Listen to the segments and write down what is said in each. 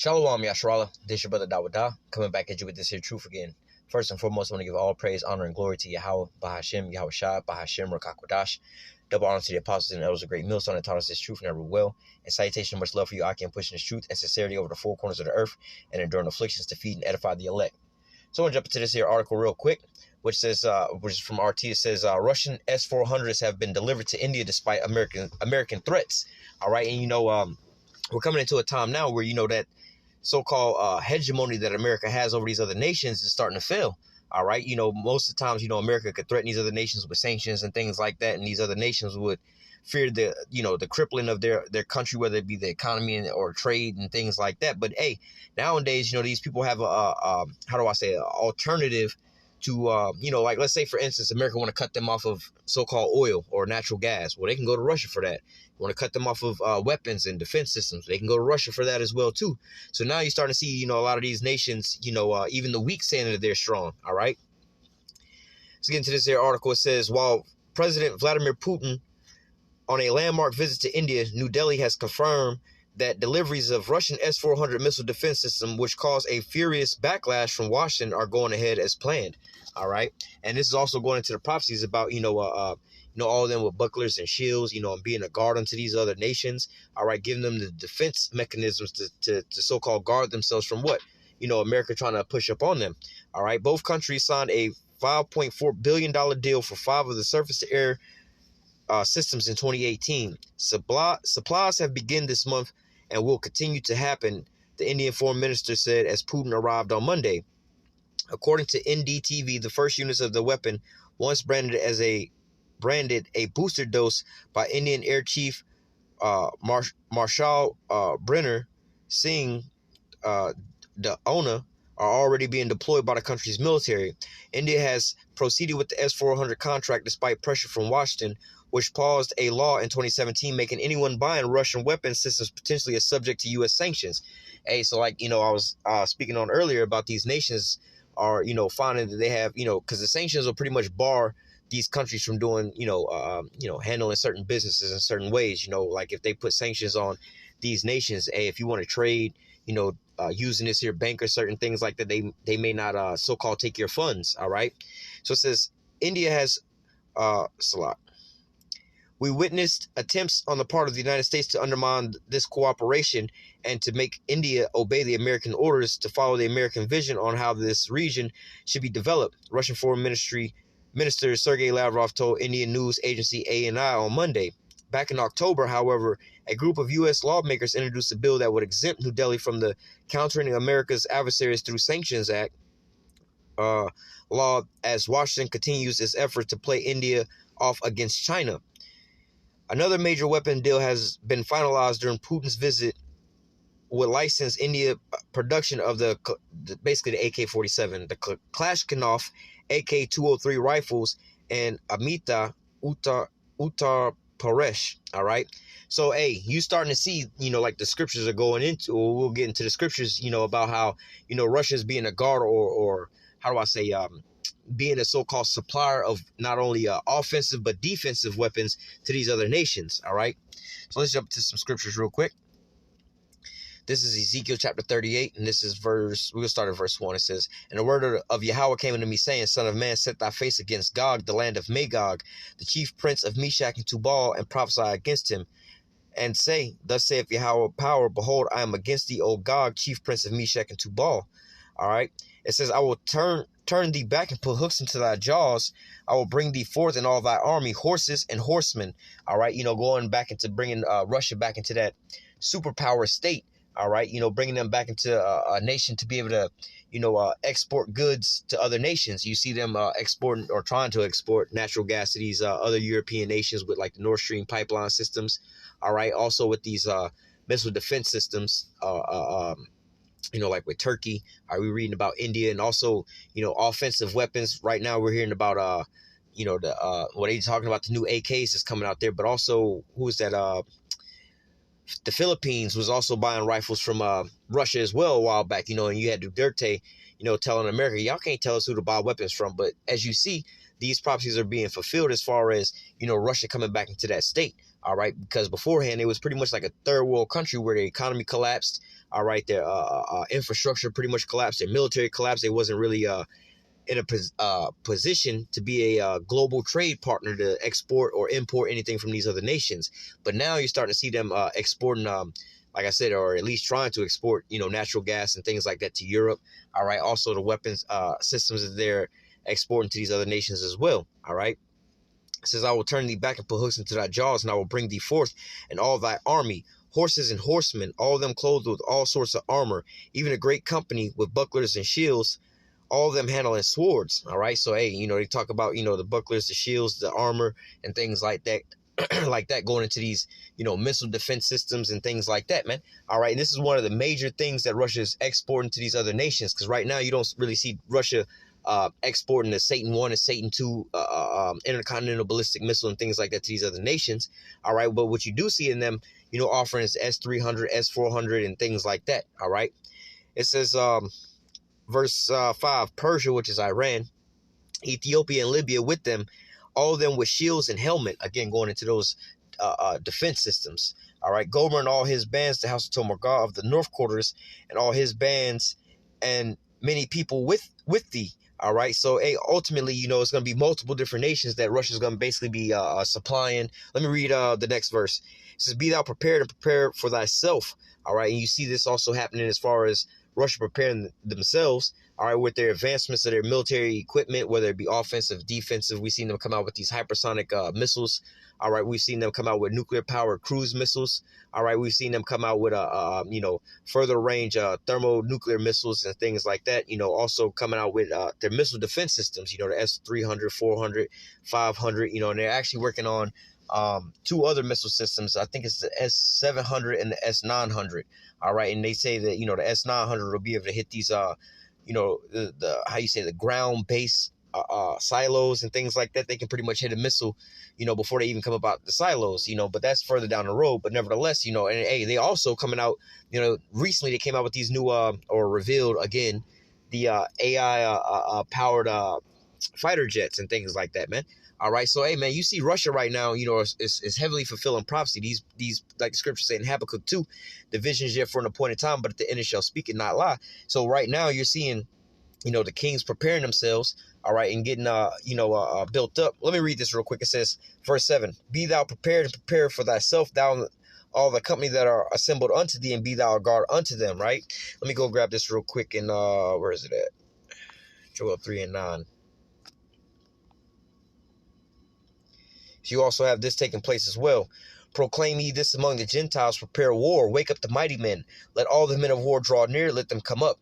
Shalom, Yasharallah. This your brother Dawada, coming back at you with this here truth again. First and foremost, I want to give all praise, honor, and glory to Yahweh, Bahashim, Yahweh Shah, Bahashim, Rakakwadash. Double honor to the apostles and elders of great millstone that taught us this truth and ever will. And salutation, much love for you, Aki, and pushing this truth and sincerity over the four corners of the earth and enduring afflictions to feed and edify the elect. So I want to jump into this here article real quick, which says, which is from RT. It says, Russian S-400s have been delivered to India despite American threats. All right, and we're coming into a time now where that so-called hegemony that America has over these other nations is starting to fail. All right. Most of the times, America could threaten these other nations with sanctions and things like that. And these other nations would fear the crippling of their country, whether it be the economy or trade and things like that. But hey, nowadays, these people have an alternative to, like, let's say, for instance, America want to cut them off of so-called oil or natural gas. Well, they can go to Russia for that. You want to cut them off of weapons and defense systems. They can go to Russia for that as well, too. So now you're starting to see, a lot of these nations, even the weak saying that they're strong. All right. Let's get into this here article. It says, while President Vladimir Putin on a landmark visit to India, New Delhi has confirmed that deliveries of Russian S-400 missile defense system, which caused a furious backlash from Washington, are going ahead as planned. All right. And this is also going into the prophecies about, all of them with bucklers and shields, and being a guard unto these other nations. All right. Giving them the defense mechanisms to so-called guard themselves from what? America trying to push up on them. All right. Both countries signed a $5.4 billion deal for 5 of the surface-to-air systems in 2018. Supplies have begun this month and will continue to happen, the Indian foreign minister said as Putin arrived on Monday. According to NDTV, the first units of the weapon, once branded a booster dose by Indian Air Chief Marshal Brenner Singh, the owner, are already being deployed by the country's military. India has proceeded with the S-400 contract despite pressure from Washington, which paused a law in 2017 making anyone buying Russian weapon systems potentially a subject to U.S. sanctions. Hey, so like, I was speaking on earlier about these nations are, finding that they have, because the sanctions will pretty much bar these countries from doing, handling certain businesses in certain ways. Like if they put sanctions on these nations, hey, if you want to trade, using this here bank or certain things like that, they may not so-called take your funds. All right. So it says India has Salat. We witnessed attempts on the part of the United States to undermine this cooperation and to make India obey the American orders to follow the American vision on how this region should be developed, Russian Foreign Minister Sergei Lavrov told Indian news agency ANI on Monday. Back in October, however, a group of U.S. lawmakers introduced a bill that would exempt New Delhi from the Countering America's Adversaries Through Sanctions Act law as Washington continues its effort to play India off against China. Another major weapon deal has been finalized during Putin's visit, would license India production of basically the AK-47, the Kalashnikov AK-203 rifles, and Amita Uttar Pradesh. All right. So, hey, you starting to see, like the scriptures are going into, or we'll get into the scriptures, about how, Russia's being a guard or how do I say, being a so-called supplier of not only offensive but defensive weapons to these other nations. All right. So let's jump to some scriptures real quick. This is Ezekiel chapter 38, and this is we'll start at verse 1. It says, and the word of Yahweh came unto me, saying, Son of man, set thy face against Gog, the land of Magog, the chief prince of Meshach and Tubal, and prophesy against him, and say, Thus saith Yahweh power, behold, I am against thee, O Gog, chief prince of Meshach and Tubal. All right. It says, I will turn thee back and put hooks into thy jaws. I will bring thee forth in all thy army, horses and horsemen. All right. Going back into bringing Russia back into that superpower state. All right. Bringing them back into a nation to be able to, export goods to other nations. You see them exporting or trying to export natural gas to these other European nations with like the Nord Stream pipeline systems. All right. Also with these missile defense systems, like with Turkey. Are we reading about India and also, offensive weapons? Right now we're hearing about, what are you talking about? The new AKs is coming out there, but also who is that? The Philippines was also buying rifles from Russia as well a while back, and you had Duterte, telling America, y'all can't tell us who to buy weapons from. But as you see, these prophecies are being fulfilled as far as, Russia coming back into that state. All right, because beforehand it was pretty much like a third world country where the economy collapsed. All right, their infrastructure pretty much collapsed, their military collapsed. It wasn't really in a position to be a global trade partner to export or import anything from these other nations. But now you're starting to see them exporting, like I said, or at least trying to export, natural gas and things like that to Europe. All right. Also, the weapons systems that they're exporting to these other nations as well. All right. It says, I will turn thee back and put hooks into thy jaws, and I will bring thee forth and all thy army, horses and horsemen, all of them clothed with all sorts of armor, even a great company with bucklers and shields, all of them handling swords. All right. So, hey, they talk about, the bucklers, the shields, the armor, and things like that, like that going into these, missile defense systems and things like that, man. All right. And this is one of the major things that Russia is exporting to these other nations, because right now you don't really see Russia exporting the Satan 1 and Satan 2 intercontinental ballistic missile and things like that to these other nations. All right. But what you do see in them, offering is S-300, S-400 and things like that. All right. It says, verse 5, Persia, which is Iran, Ethiopia and Libya with them, all of them with shields and helmet, again going into those defense systems. All right, Gomer and all his bands, the house of Tomargah of the north quarters, and all his bands, and many people with thee. All right, so hey, ultimately, it's going to be multiple different nations that Russia's going to basically be supplying. Let me read the next verse. It says, be thou prepared and prepare for thyself. All right, and you see this also happening as far as Russia preparing themselves, all right, with their advancements of their military equipment, whether it be offensive, defensive. We've seen them come out with these hypersonic missiles. All right, we've seen them come out with nuclear-powered cruise missiles. All right, we've seen them come out with further range thermonuclear missiles and things like that. Also coming out with their missile defense systems. The S-300, 400, 500. And they're actually working on two other missile systems. I think it's the S-700 and the S-900. All right, and they say that the S-900 will be able to hit these the ground base silos and things like that. They can pretty much hit a missile before they even come about the silos. But that's further down the road. But nevertheless, and hey, they also coming out, recently they came out with these new or revealed again the AI powered fighter jets and things like that, man. All right, so hey, man, you see Russia right now, is heavily fulfilling prophecy. These like the scripture say in Habakkuk 2, the visions yet for an appointed time, but at the end it shall speak and not lie. So right now you're seeing, the kings preparing themselves, all right, and getting built up. Let me read this real quick. It says, verse 7, be thou prepared and prepare for thyself, thou all the company that are assembled unto thee, and be thou a guard unto them. Right? Let me go grab this real quick. And where is it at? Joel 3:9. You also have this taking place as well. Proclaim ye this among the Gentiles, prepare war, wake up the mighty men, let all the men of war draw near, let them come up.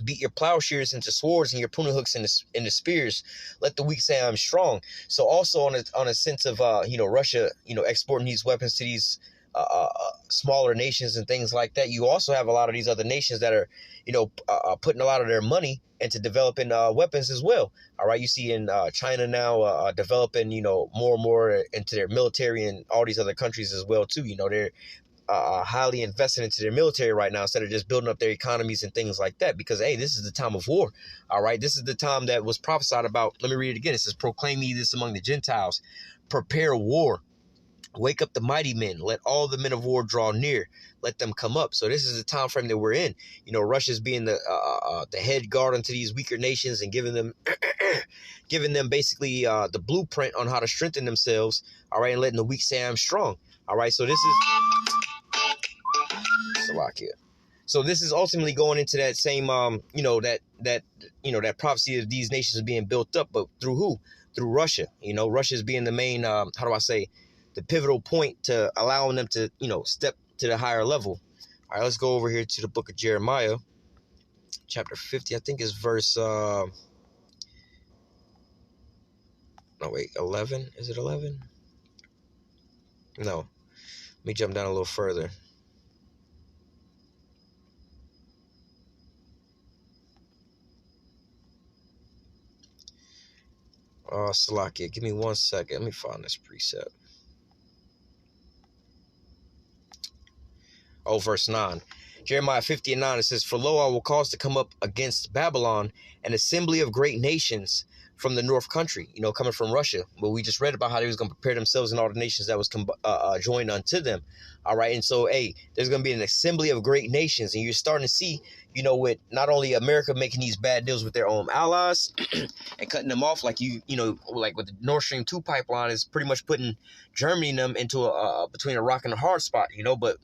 Beat your plowshares into swords and your pruning hooks into spears. Let the weak say I'm strong. So also on a sense of Russia exporting these weapons to these smaller nations and things like that. You also have a lot of these other nations that are putting a lot of their money into developing weapons as well. All right, you see in China now developing more and more into their military, and all these other countries as well too. They're highly invested into their military right now instead of just building up their economies and things like that, because hey, this is the time of war. All right, this is the time that was prophesied about. Let me read it again. It says, proclaim ye this among the Gentiles, prepare war, wake up the mighty men, let all the men of war draw near, let them come up. So this is the time frame that we're in. Russia's being the head guard onto these weaker nations and giving them basically the blueprint on how to strengthen themselves. All right, and letting the weak say I'm strong. All right, so this is Slovakia. So this is ultimately going into that same that prophecy of these nations being built up, but through who? Through Russia. Russia's being the main the pivotal point to allowing them to step to the higher level. All right, let's go over here to the book of Jeremiah, chapter 50. I think is verse 11. Is it 11? No. Let me jump down a little further. Salakia, give me 1 second. Let me find this precept. Oh, verse 9. Jeremiah 50:9, it says, for lo, I will cause to come up against Babylon an assembly of great nations, from the North country, coming from Russia. But we just read about how they was going to prepare themselves and all the nations that was joined unto them. All right. And so, hey, there's going to be an assembly of great nations. And you're starting to see, with not only America making these bad deals with their own allies and cutting them off, like like with the Nord Stream 2 pipeline is pretty much putting Germany and them into between a rock and a hard spot, but,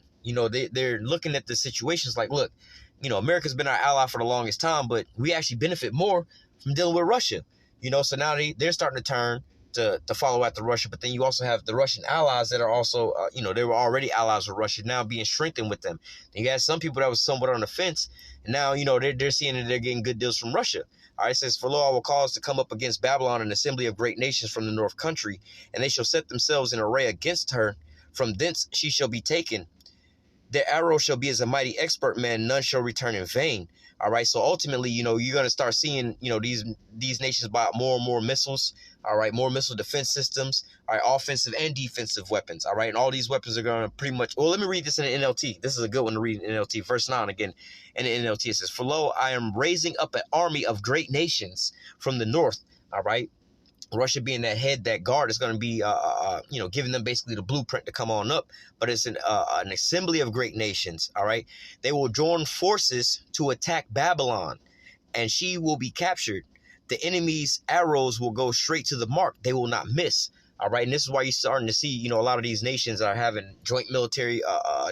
they're looking at the situations like, look, America's been our ally for the longest time, but we actually benefit more from dealing with Russia, so now they're starting to turn to follow after Russia. But then you also have the Russian allies that are also, they were already allies with Russia, now being strengthened with them. And you had some people that was somewhat on the fence, and now, they're seeing that they're getting good deals from Russia. All right, it says, for lo, I will cause to come up against Babylon an assembly of great nations from the north country, and they shall set themselves in array against her. From thence she shall be taken. Their arrow shall be as a mighty expert man, none shall return in vain. All right, so ultimately, you're going to start seeing, these nations buy more and more missiles. All right, more missile defense systems. All right, offensive and defensive weapons. All right, and all these weapons are going to pretty much. Well, let me read this in the NLT. This is a good one to read in NLT. Verse 9 again. In the NLT, it says, "For lo, I am raising up an army of great nations from the north." All right. Russia being that head, that guard, is going to be, giving them basically the blueprint to come on up. But it's an assembly of great nations, all right? They will join forces to attack Babylon, and she will be captured. The enemy's arrows will go straight to the mark. They will not miss, all right? And this is why you're starting to see, a lot of these nations are having joint military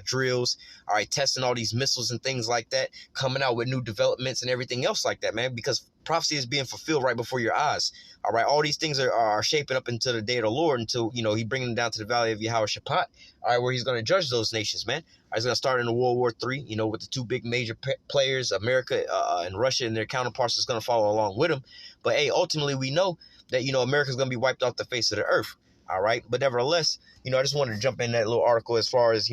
drills, all right, testing all these missiles and things like that, coming out with new developments and everything else like that, man, because prophecy is being fulfilled right before your eyes. All right, all these things are shaping up into the day of the Lord until, he brings them down to the valley of Yahweh Shaphat, all right, where he's going to judge those nations, man. He's going to start in the World War III, with the two big major players, America and Russia, and their counterparts is going to follow along with them. But, hey, ultimately we know that, America's going to be wiped off the face of the earth, all right? But nevertheless, I just wanted to jump in that little article as far as,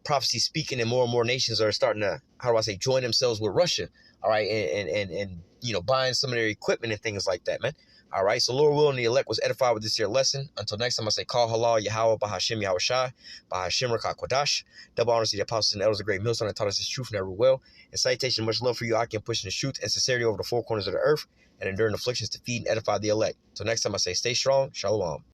prophecy speaking, and more nations are starting to, join themselves with Russia, all right, and buying some of their equipment and things like that, man. All right, so Lord willing, the elect was edified with this here lesson. Until next time, I say, call halal, Yahweh, Bahashim, Yahweh Shai, Bahashim, Rakah, Kodash. Double honors to the apostles and elders of the great millstone that taught us his truth and every will. And citation, much love for you, I can push in the truth and sincerity over the four corners of the earth, and enduring afflictions to feed and edify the elect. Until next time, I say, stay strong, shalom.